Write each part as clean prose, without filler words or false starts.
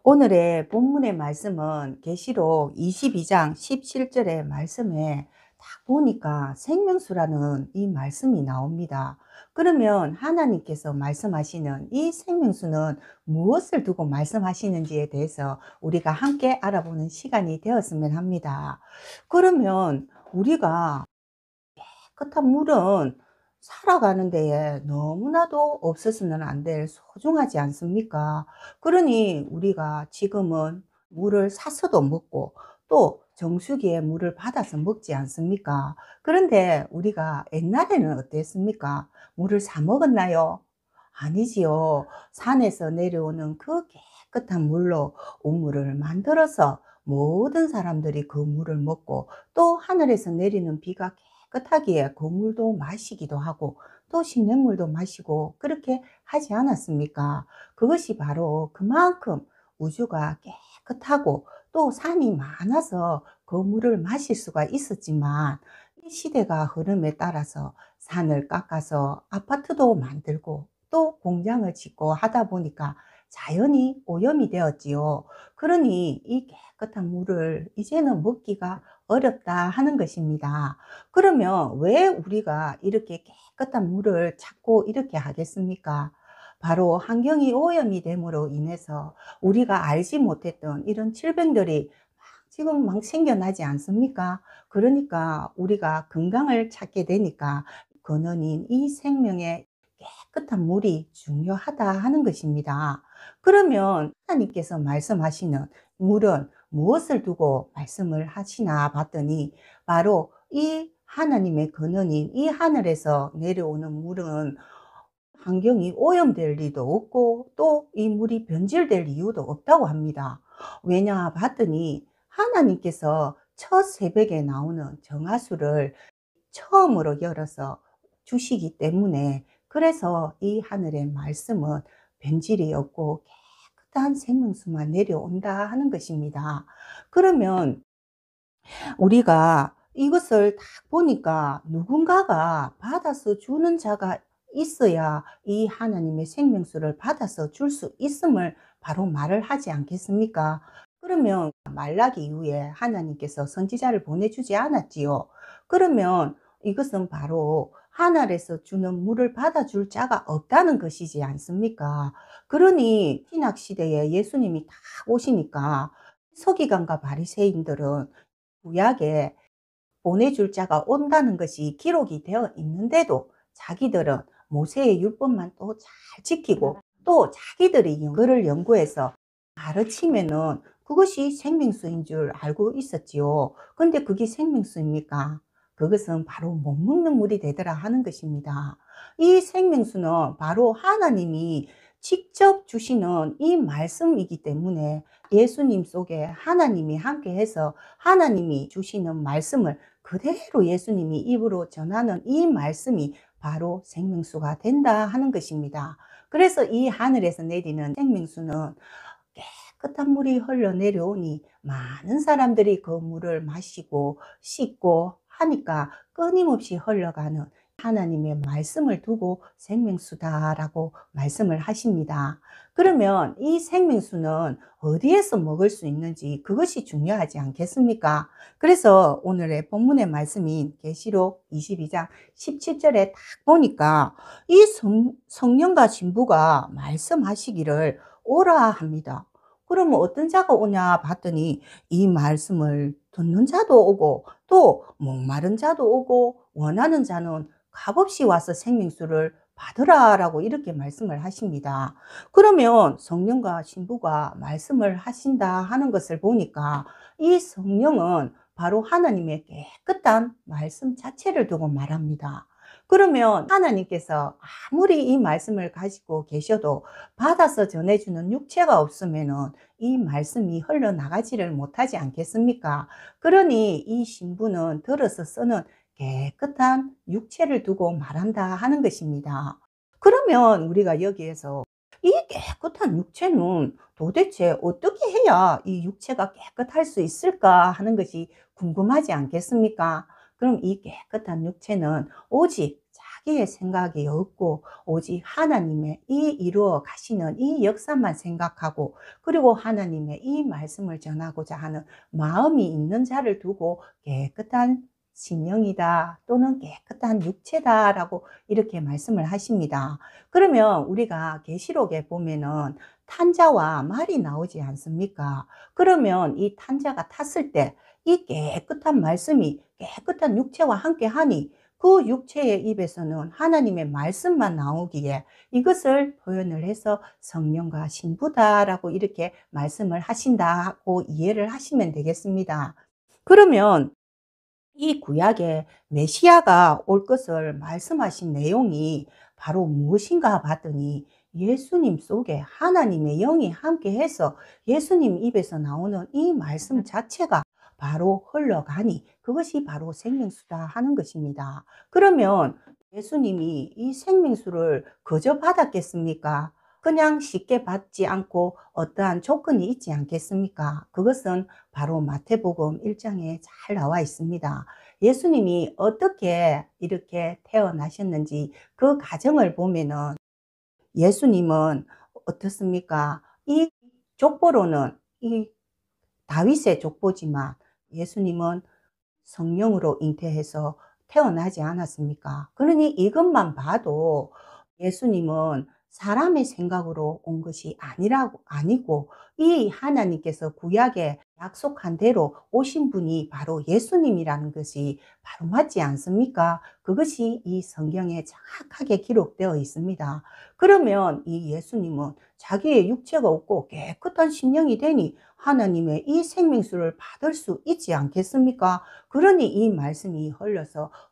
오늘의 본문의 말씀은 계시록 22장 17절의 말씀에 딱 보니까 생명수라는 이 말씀이 나옵니다. 그러면 하나님께서 말씀하시는 이 생명수는 무엇을 두고 말씀하시는지에 대해서 우리가 함께 알아보는 시간이 되었으면 합니다. 그러면 우리가 깨끗한 물은 살아가는 데에 너무나도 없어서는 안 될 소중하지 않습니까? 그러니 우리가 지금은 물을 사서도 먹고 또 정수기에 물을 받아서 먹지 않습니까? 그런데 우리가 옛날에는 어땠습니까? 물을 사 먹었나요? 아니지요. 산에서 내려오는 그 깨끗한 물로 우물을 만들어서 모든 사람들이 그 물을 먹고 또 하늘에서 내리는 비가 깨끗하기에 그 물도 마시기도 하고 또 시냇물도 마시고 그렇게 하지 않았습니까? 그것이 바로 그만큼 우주가 깨끗하고 또 산이 많아서 그 물을 마실 수가 있었지만 이 시대가 흐름에 따라서 산을 깎아서 아파트도 만들고 또 공장을 짓고 하다 보니까 자연이 오염이 되었지요. 그러니 이 깨끗한 물을 이제는 먹기가 어렵다 하는 것입니다. 그러면 왜 우리가 이렇게 깨끗한 물을 찾고 이렇게 하겠습니까? 바로 환경이 오염이 됨으로 인해서 우리가 알지 못했던 이런 질병들이 지금 막 생겨나지 않습니까? 그러니까 우리가 건강을 찾게 되니까 근원인 이 생명의 깨끗한 물이 중요하다 하는 것입니다. 그러면 하나님께서 말씀하시는 물은 무엇을 두고 말씀을 하시나 봤더니 바로 이 하나님의 근원인 이 하늘에서 내려오는 물은 환경이 오염될 리도 없고 또 이 물이 변질될 이유도 없다고 합니다. 왜냐 봤더니 하나님께서 첫 새벽에 나오는 정화수를 처음으로 열어서 주시기 때문에 그래서 이 하늘의 말씀은 변질이 없고 깨끗한 생명수만 내려온다 하는 것입니다. 그러면 우리가 이것을 딱 보니까 누군가가 받아서 주는 자가 있어야 이 하나님의 생명수를 받아서 줄 수 있음을 바로 말을 하지 않겠습니까? 그러면 말라기 이후에 하나님께서 선지자를 보내주지 않았지요. 그러면 이것은 바로 하늘에서 주는 물을 받아줄 자가 없다는 것이지 않습니까? 그러니 신약 시대에 예수님이 딱 오시니까 서기관과 바리새인들은 구약에 보내줄 자가 온다는 것이 기록이 되어 있는데도 자기들은 모세의 율법만 또 잘 지키고 또 자기들이 그를 연구해서 가르치면은 그것이 생명수인 줄 알고 있었지요. 근데 그게 생명수입니까? 그것은 바로 못 먹는 물이 되더라 하는 것입니다. 이 생명수는 바로 하나님이 직접 주시는 이 말씀이기 때문에 예수님 속에 하나님이 함께해서 하나님이 주시는 말씀을 그대로 예수님이 입으로 전하는 이 말씀이 바로 생명수가 된다 하는 것입니다. 그래서 이 하늘에서 내리는 생명수는 깨끗한 물이 흘러내려오니 많은 사람들이 그 물을 마시고 씻고 하니까 끊임없이 흘러가는 하나님의 말씀을 두고 생명수다라고 말씀을 하십니다. 그러면 이 생명수는 어디에서 먹을 수 있는지 그것이 중요하지 않겠습니까? 그래서 오늘의 본문의 말씀인 계시록 22장 17절에 딱 보니까 이 성령과 신부가 말씀하시기를 오라 합니다. 그러면 어떤 자가 오냐 봤더니 이 말씀을 듣는 자도 오고 또 목마른 자도 오고 원하는 자는 값없이 와서 생명수를 받으라라고 이렇게 말씀을 하십니다. 그러면 성령과 신부가 말씀을 하신다 하는 것을 보니까 이 성령은 바로 하나님의 깨끗한 말씀 자체를 두고 말합니다. 그러면 하나님께서 아무리 이 말씀을 가지고 계셔도 받아서 전해주는 육체가 없으면은 이 말씀이 흘러나가지를 못하지 않겠습니까? 그러니 이 신부는 들어서 쓰는 깨끗한 육체를 두고 말한다 하는 것입니다. 그러면 우리가 여기에서 이 깨끗한 육체는 도대체 어떻게 해야 이 육체가 깨끗할 수 있을까 하는 것이 궁금하지 않겠습니까? 그럼 이 깨끗한 육체는 오직 자기의 생각이 없고 오직 하나님의 이 이루어 가시는 이 역사만 생각하고, 그리고 하나님의 이 말씀을 전하고자 하는 마음이 있는 자를 두고 깨끗한 심령이다 또는 깨끗한 육체다라고 이렇게 말씀을 하십니다. 그러면 우리가 계시록에 보면은 탄자와 말이 나오지 않습니까? 그러면 이 탄자가 탔을 때 이 깨끗한 말씀이 깨끗한 육체와 함께 하니 그 육체의 입에서는 하나님의 말씀만 나오기에 이것을 표현을 해서 성령과 신부다라고 이렇게 말씀을 하신다고 이해를 하시면 되겠습니다. 그러면 이 구약에 메시아가 올 것을 말씀하신 내용이 바로 무엇인가 봤더니 예수님 속에 하나님의 영이 함께해서 예수님 입에서 나오는 이 말씀 자체가 바로 흘러가니 그것이 바로 생명수다 하는 것입니다. 그러면 예수님이 이 생명수를 거저 받았겠습니까? 그냥 쉽게 받지 않고 어떠한 조건이 있지 않겠습니까? 그것은 바로 마태복음 1장에 잘 나와 있습니다. 예수님이 어떻게 이렇게 태어나셨는지 그 과정을 보면은 예수님은 어떻습니까? 이 족보로는 이 다윗의 족보지만 예수님은 성령으로 잉태해서 태어나지 않았습니까? 그러니 이것만 봐도 예수님은 사람의 생각으로 온 것이 아니고 이 하나님께서 구약에 약속한 대로 오신 분이 바로 예수님이라는 것이 바로 맞지 않습니까? 그것이 이 성경에 정확하게 기록되어 있습니다. 그러면 이 예수님은 자기의 육체가 없고 깨끗한 심령이 되니 하나님의 이 생명수를 받을 수 있지 않겠습니까? 그러니 이 말씀이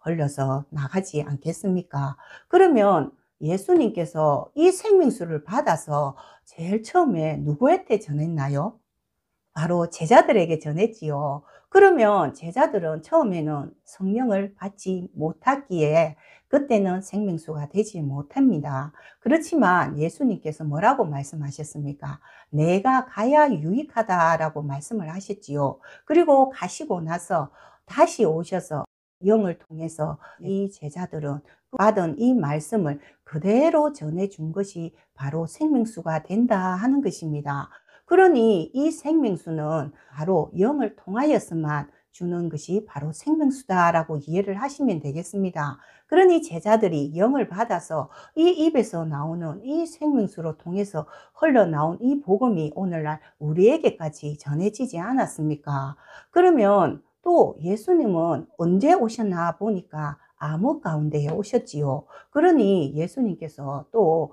흘러서 나가지 않겠습니까? 그러면 예수님께서 이 생명수를 받아서 제일 처음에 누구한테 전했나요? 바로 제자들에게 전했지요. 그러면 제자들은 처음에는 성령을 받지 못하기에 그때는 생명수가 되지 못합니다. 그렇지만 예수님께서 뭐라고 말씀하셨습니까? 내가 가야 유익하다라고 말씀을 하셨지요. 그리고 가시고 나서 다시 오셔서 영을 통해서 이 제자들은 받은 이 말씀을 그대로 전해준 것이 바로 생명수가 된다 하는 것입니다. 그러니 이 생명수는 바로 영을 통하여서만 주는 것이 바로 생명수다라고 이해를 하시면 되겠습니다. 그러니 제자들이 영을 받아서 이 입에서 나오는 이 생명수로 통해서 흘러나온 이 복음이 오늘날 우리에게까지 전해지지 않았습니까? 그러면 또 예수님은 언제 오셨나 보니까 암흑 가운데에 오셨지요. 그러니 예수님께서 또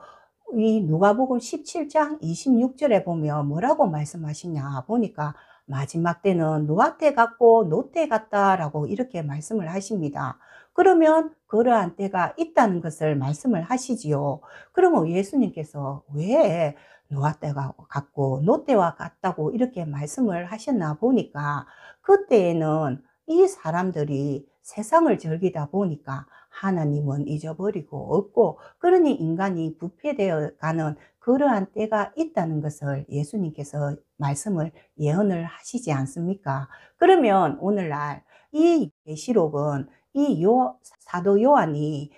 이 누가복음 17장 26절에 보면 뭐라고 말씀하시냐 보니까 마지막 때는 노아때 같고 노때 같다라고 이렇게 말씀을 하십니다. 그러면 그러한 때가 있다는 것을 말씀을 하시지요. 그러면 예수님께서 왜 노아때가 같고 노때와 같다고 이렇게 말씀을 하셨나 보니까 그때에는 이 사람들이 세상을 즐기다 보니까 하나님은 잊어버리고 없고 그러니 인간이 부패되어 가는 그러한 때가 있다는 것을 예수님께서 말씀을 예언을 하시지 않습니까? 그러면 오늘날 이 계시록은 이 사도 요한이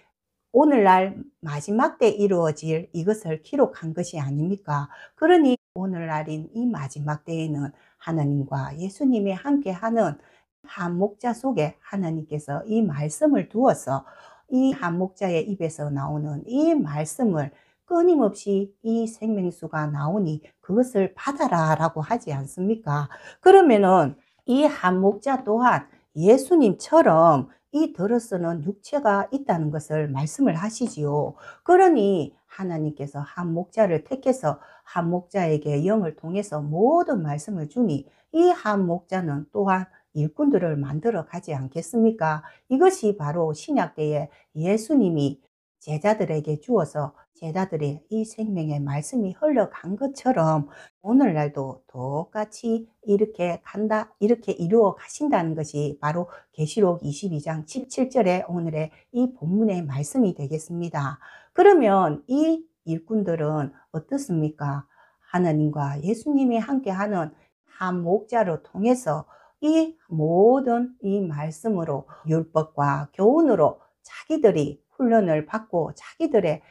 오늘날 마지막 때 이루어질 이것을 기록한 것이 아닙니까? 그러니 오늘날인 이 마지막 때에는 하나님과 예수님이 함께하는 한 목자 속에 하나님께서 이 말씀을 두어서 이 한 목자의 입에서 나오는 이 말씀을 끊임없이 이 생명수가 나오니 그것을 받아라 라고 하지 않습니까? 그러면은 이 한 목자 또한 예수님처럼 이 들어서는 육체가 있다는 것을 말씀을 하시지요. 그러니 하나님께서 한 목자를 택해서 한 목자에게 영을 통해서 모든 말씀을 주니 이 한 목자는 또한 일꾼들을 만들어 가지 않겠습니까? 이것이 바로 신약 때에 예수님이 제자들에게 주어서 제자들의 이 생명의 말씀이 흘러간 것처럼 오늘날도 똑같이 이렇게 간다, 이렇게 이루어 가신다는 것이 바로 계시록 22장 17절에 오늘의 이 본문의 말씀이 되겠습니다. 그러면 이 일꾼들은 어떻습니까? 하나님과 예수님이 함께하는 한 목자로 통해서 이 모든 이 말씀으로 율법과 교훈으로 자기들이 훈련을 받고 자기들의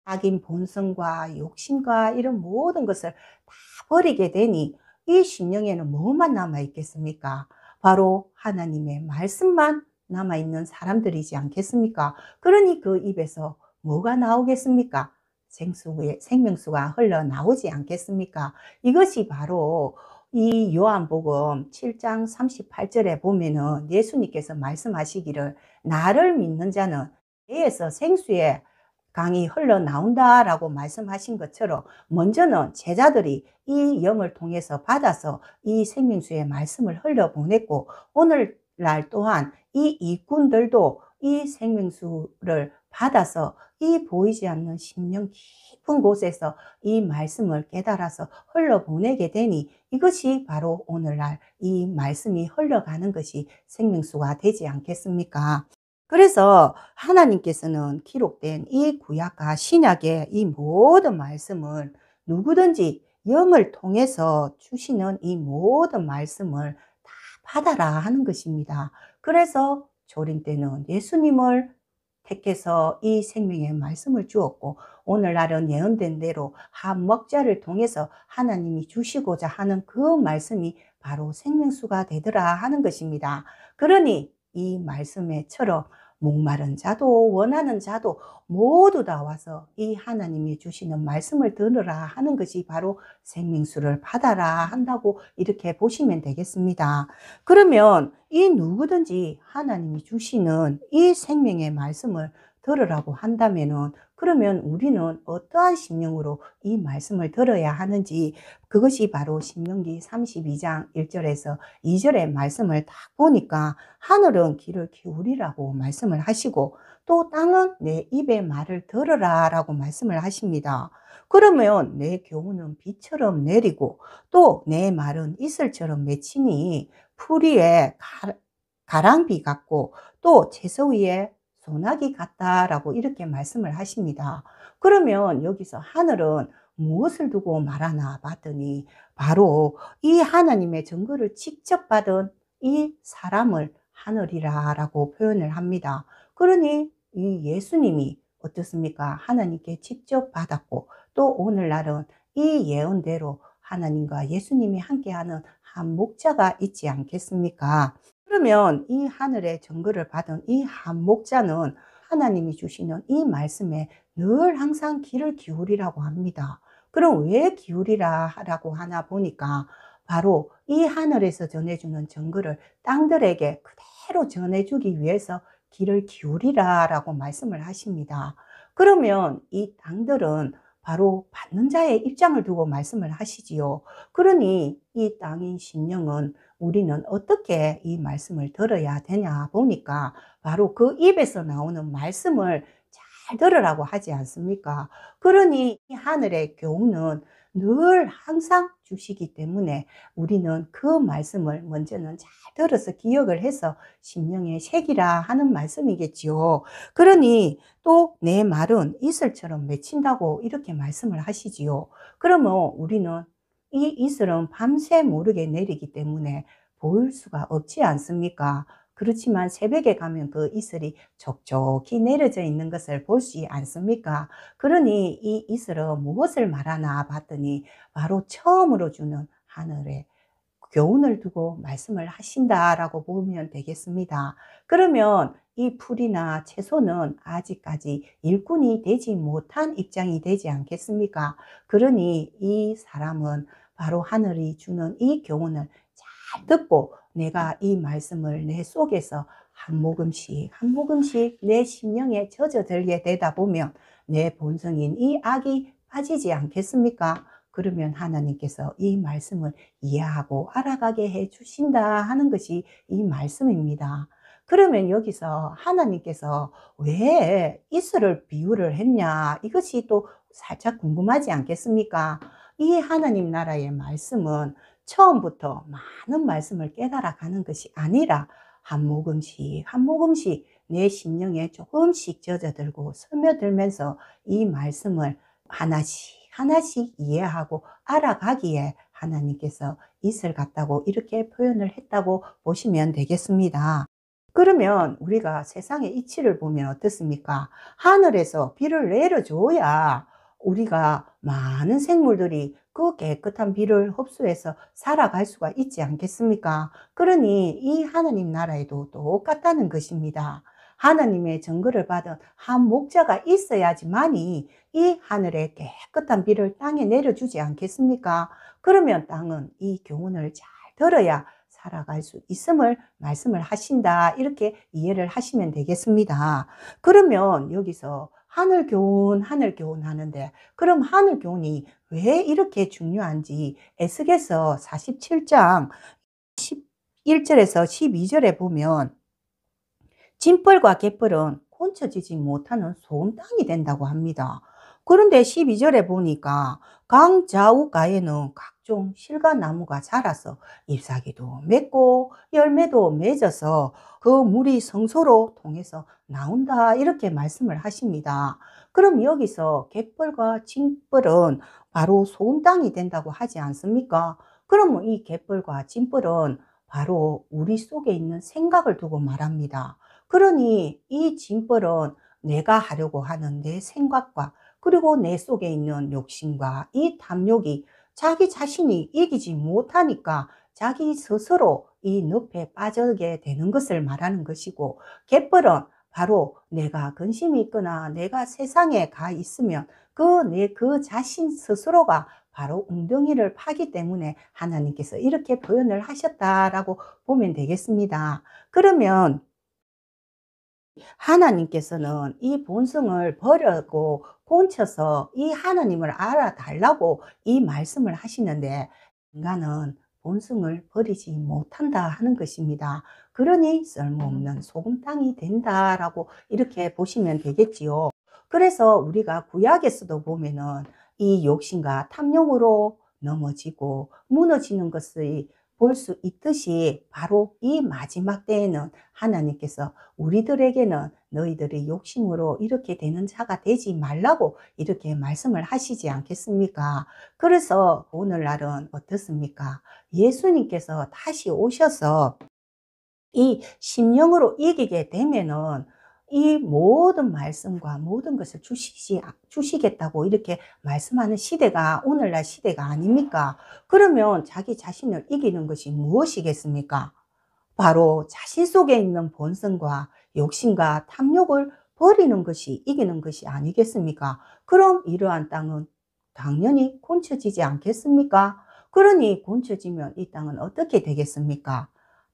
악인 본성과 욕심과 이런 모든 것을 다 버리게 되니 이 심령에는 뭐만 남아 있겠습니까? 바로 하나님의 말씀만 남아 있는 사람들이지 않겠습니까? 그러니 그 입에서 뭐가 나오겠습니까? 생명수가 흘러나오지 않겠습니까? 이것이 바로 이 요한복음 7장 38절에 보면은 예수님께서 말씀하시기를 나를 믿는 자는 배에서 생수의 강이 흘러나온다라고 말씀하신 것처럼 먼저는 제자들이 이 영을 통해서 받아서 이 생명수의 말씀을 흘려보냈고 오늘날 또한 이 일꾼들도 이 생명수를 받아서 이 보이지 않는 심령 깊은 곳에서 이 말씀을 깨달아서 흘려보내게 되니 이것이 바로 오늘날 이 말씀이 흘러가는 것이 생명수가 되지 않겠습니까? 그래서 하나님께서는 기록된 이 구약과 신약의 이 모든 말씀을 누구든지 영을 통해서 주시는 이 모든 말씀을 다 받아라 하는 것입니다. 그래서 조린 때는 예수님을 택해서 이 생명의 말씀을 주었고 오늘날은 예언된 대로 한 목자를 통해서 하나님이 주시고자 하는 그 말씀이 바로 생명수가 되더라 하는 것입니다. 그러니 이 말씀에처럼 목마른 자도 원하는 자도 모두 다 와서 이 하나님이 주시는 말씀을 들으라 하는 것이 바로 생명수를 받아라 한다고 이렇게 보시면 되겠습니다. 그러면 이 누구든지 하나님이 주시는 이 생명의 말씀을 들으라고 한다면은 그러면 우리는 어떠한 심령으로 이 말씀을 들어야 하는지 그것이 바로 신명기 32장 1절에서 2절의 말씀을 딱 보니까 하늘은 귀를 기울이라고 말씀을 하시고 또 땅은 내 입의 말을 들으라 라고 말씀을 하십니다. 그러면 내 교훈은 비처럼 내리고 또 내 말은 이슬처럼 맺히니 풀 위에 가랑비 같고 또 채소 위에 소나기 같다라고 이렇게 말씀을 하십니다. 그러면 여기서 하늘은 무엇을 두고 말하나 봤더니 바로 이 하나님의 증거를 직접 받은 이 사람을 하늘이라고 표현을 합니다. 그러니 이 예수님이 어떻습니까? 하나님께 직접 받았고 또 오늘날은 이 예언대로 하나님과 예수님이 함께하는 한 목자가 있지 않겠습니까? 그러면 이 하늘의 증거를 받은 이 한 목자는 하나님이 주시는 이 말씀에 늘 항상 귀를 기울이라고 합니다. 그럼 왜 기울이라고 하나 보니까 바로 이 하늘에서 전해주는 증거를 땅들에게 그대로 전해주기 위해서 귀를 기울이라라고 말씀을 하십니다. 그러면 이 땅들은 바로 받는 자의 입장을 두고 말씀을 하시지요. 그러니 이 땅인 심령은 우리는 어떻게 이 말씀을 들어야 되냐 보니까 바로 그 입에서 나오는 말씀을 잘 들으라고 하지 않습니까? 그러니 이 하늘의 교훈은 늘 항상 주시기 때문에 우리는 그 말씀을 먼저는 잘 들어서 기억을 해서 심령에 새기라 하는 말씀이겠지요. 그러니 또 내 말은 이슬처럼 맺힌다고 이렇게 말씀을 하시지요. 그러면 우리는 이 이슬은 밤새 모르게 내리기 때문에 보일 수가 없지 않습니까? 그렇지만 새벽에 가면 그 이슬이 촉촉히 내려져 있는 것을 보지 않습니까? 그러니 이 이슬은 무엇을 말하나 봤더니 바로 처음으로 주는 하늘의 교훈을 두고 말씀을 하신다라고 보면 되겠습니다. 그러면 이 풀이나 채소는 아직까지 일꾼이 되지 못한 입장이 되지 않겠습니까? 그러니 이 사람은 바로 하늘이 주는 이 교훈을 잘 듣고 내가 이 말씀을 내 속에서 한 모금씩 한 모금씩 내 심령에 젖어들게 되다 보면 내 본성인 이 악이 빠지지 않겠습니까? 그러면 하나님께서 이 말씀을 이해하고 알아가게 해 주신다 하는 것이 이 말씀입니다. 그러면 여기서 하나님께서 왜 이슬을 비유를 했냐? 이것이 또 살짝 궁금하지 않겠습니까? 이 하나님 나라의 말씀은 처음부터 많은 말씀을 깨달아 가는 것이 아니라 한 모금씩 한 모금씩 내 심령에 조금씩 젖어들고 스며들면서 이 말씀을 하나씩 하나씩 이해하고 알아가기에 하나님께서 이슬 같다고 이렇게 표현을 했다고 보시면 되겠습니다. 그러면 우리가 세상의 이치를 보면 어떻습니까? 하늘에서 비를 내려줘야 우리가 많은 생물들이 그 깨끗한 비를 흡수해서 살아갈 수가 있지 않겠습니까? 그러니 이 하나님 나라에도 똑같다는 것입니다. 하나님의 증거를 받은 한 목자가 있어야지만이 이 하늘에 깨끗한 비를 땅에 내려주지 않겠습니까? 그러면 땅은 이 교훈을 잘 들어야 살아갈 수 있음을 말씀을 하신다. 이렇게 이해를 하시면 되겠습니다. 그러면 여기서 하늘 교훈 하는데, 그럼 하늘 교훈이 왜 이렇게 중요한지 에스겔서 47장 11절에서 12절에 보면 짐벌과 갯벌은 곤쳐지지 못하는 소음 땅이 된다고 합니다. 그런데 12절에 보니까 강 좌우가에는 각종 실과 나무가 자라서 잎사귀도 맺고 열매도 맺어서 그 물이 성소로 통해서 나온다. 이렇게 말씀을 하십니다. 그럼 여기서 갯벌과 징벌은 바로 소음 땅이 된다고 하지 않습니까? 그러면 이 갯벌과 징벌은 바로 우리 속에 있는 생각을 두고 말합니다. 그러니 이 짐벌은 내가 하려고 하는 내 생각과 그리고 내 속에 있는 욕심과 이 탐욕이 자기 자신이 이기지 못하니까 자기 스스로 이 늪에 빠지게 되는 것을 말하는 것이고, 갯벌은 바로 내가 근심이 있거나 내가 세상에 가 있으면 그 자신 스스로가 바로 웅덩이를 파기 때문에 하나님께서 이렇게 표현을 하셨다라고 보면 되겠습니다. 그러면 하나님께서는 이 본성을 버리고 곤쳐서 이 하나님을 알아달라고 이 말씀을 하시는데, 인간은 본성을 버리지 못한다 하는 것입니다. 그러니 쓸모없는 소금 땅이 된다라고 이렇게 보시면 되겠지요. 그래서 우리가 구약에서도 보면은 이 욕심과 탐욕으로 넘어지고 무너지는 것을 볼 수 있듯이, 바로 이 마지막 때에는 하나님께서 우리들에게는 너희들이 욕심으로 이렇게 되는 자가 되지 말라고 이렇게 말씀을 하시지 않겠습니까? 그래서 오늘날은 어떻습니까? 예수님께서 다시 오셔서 이 심령으로 이기게 되면은 이 모든 말씀과 모든 것을 주시겠다고 이렇게 말씀하는 시대가 오늘날 시대가 아닙니까? 그러면 자기 자신을 이기는 것이 무엇이겠습니까? 바로 자신 속에 있는 본성과 욕심과 탐욕을 버리는 것이 이기는 것이 아니겠습니까? 그럼 이러한 땅은 당연히 곤쳐지지 않겠습니까? 그러니 곤쳐지면 이 땅은 어떻게 되겠습니까?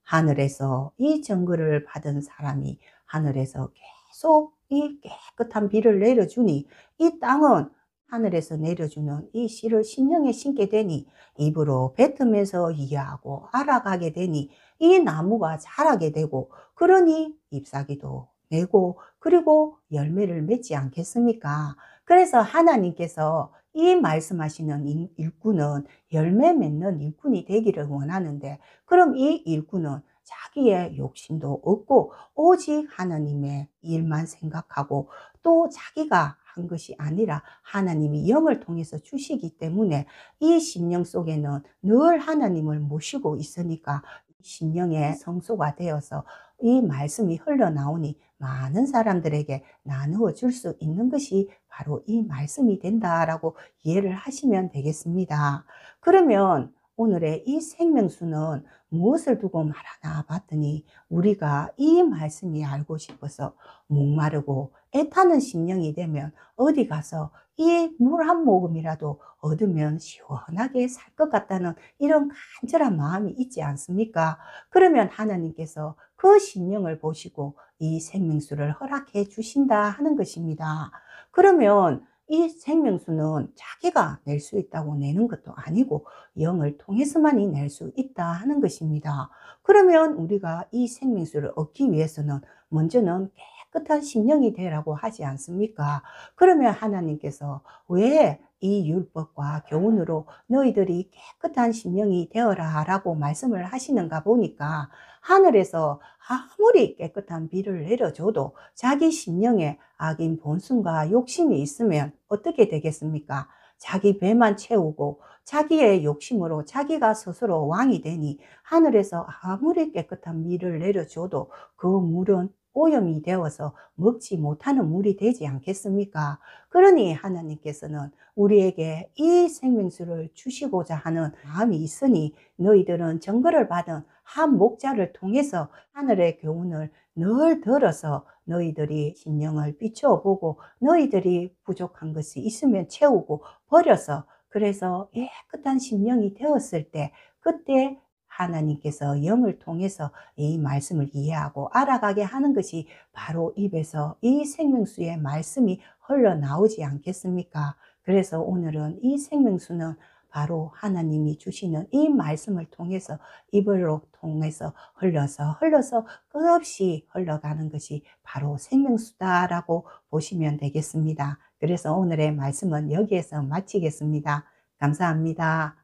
하늘에서 이 정글을 받은 사람이 하늘에서 계속 이 깨끗한 비를 내려주니 이 땅은 하늘에서 내려주는 이 씨를 심령에 심게 되니 입으로 뱉으면서 이해하고 알아가게 되니 이 나무가 자라게 되고, 그러니 잎사귀도 내고 그리고 열매를 맺지 않겠습니까? 그래서 하나님께서 이 말씀하시는 일꾼은 열매 맺는 일꾼이 되기를 원하는데, 그럼 이 일꾼은 자기의 욕심도 없고 오직 하나님의 일만 생각하고 또 자기가 한 것이 아니라 하나님이 영을 통해서 주시기 때문에 이 심령 속에는 늘 하나님을 모시고 있으니까 심령의 성소가 되어서 이 말씀이 흘러나오니 많은 사람들에게 나누어 줄 수 있는 것이 바로 이 말씀이 된다라고 이해를 하시면 되겠습니다. 그러면 오늘의 이 생명수는 무엇을 두고 말하나 봤더니, 우리가 이 말씀이 알고 싶어서 목마르고 애타는 심령이 되면 어디 가서 이 물 한 모금이라도 얻으면 시원하게 살 것 같다는 이런 간절한 마음이 있지 않습니까? 그러면 하나님께서 그 심령을 보시고 이 생명수를 허락해 주신다 하는 것입니다. 그러면 이 생명수는 자기가 낼 수 있다고 내는 것도 아니고 영을 통해서만이 낼 수 있다 하는 것입니다. 그러면 우리가 이 생명수를 얻기 위해서는 먼저는 깨끗한 심령이 되라고 하지 않습니까? 그러면 하나님께서 왜 이 율법과 교훈으로 너희들이 깨끗한 심령이 되어라 라고 말씀을 하시는가 보니까, 하늘에서 아무리 깨끗한 비를 내려줘도 자기 심령에 악인 본성과 욕심이 있으면 어떻게 되겠습니까? 자기 배만 채우고 자기의 욕심으로 자기가 스스로 왕이 되니 하늘에서 아무리 깨끗한 물을 내려줘도 그 물은 오염이 되어서 먹지 못하는 물이 되지 않겠습니까? 그러니 하나님께서는 우리에게 이 생명수를 주시고자 하는 마음이 있으니 너희들은 증거를 받은 한 목자를 통해서 하늘의 교훈을 늘 들어서 너희들이 심령을 비춰보고 너희들이 부족한 것이 있으면 채우고 버려서 그래서 깨끗한 심령이 되었을 때 그때 하나님께서 영을 통해서 이 말씀을 이해하고 알아가게 하는 것이 바로 입에서 이 생명수의 말씀이 흘러나오지 않겠습니까? 그래서 오늘은 이 생명수는 바로 하나님이 주시는 이 말씀을 통해서 입으로 통해서 흘러서 끝없이 흘러가는 것이 바로 생명수다라고 보시면 되겠습니다. 그래서 오늘의 말씀은 여기에서 마치겠습니다. 감사합니다.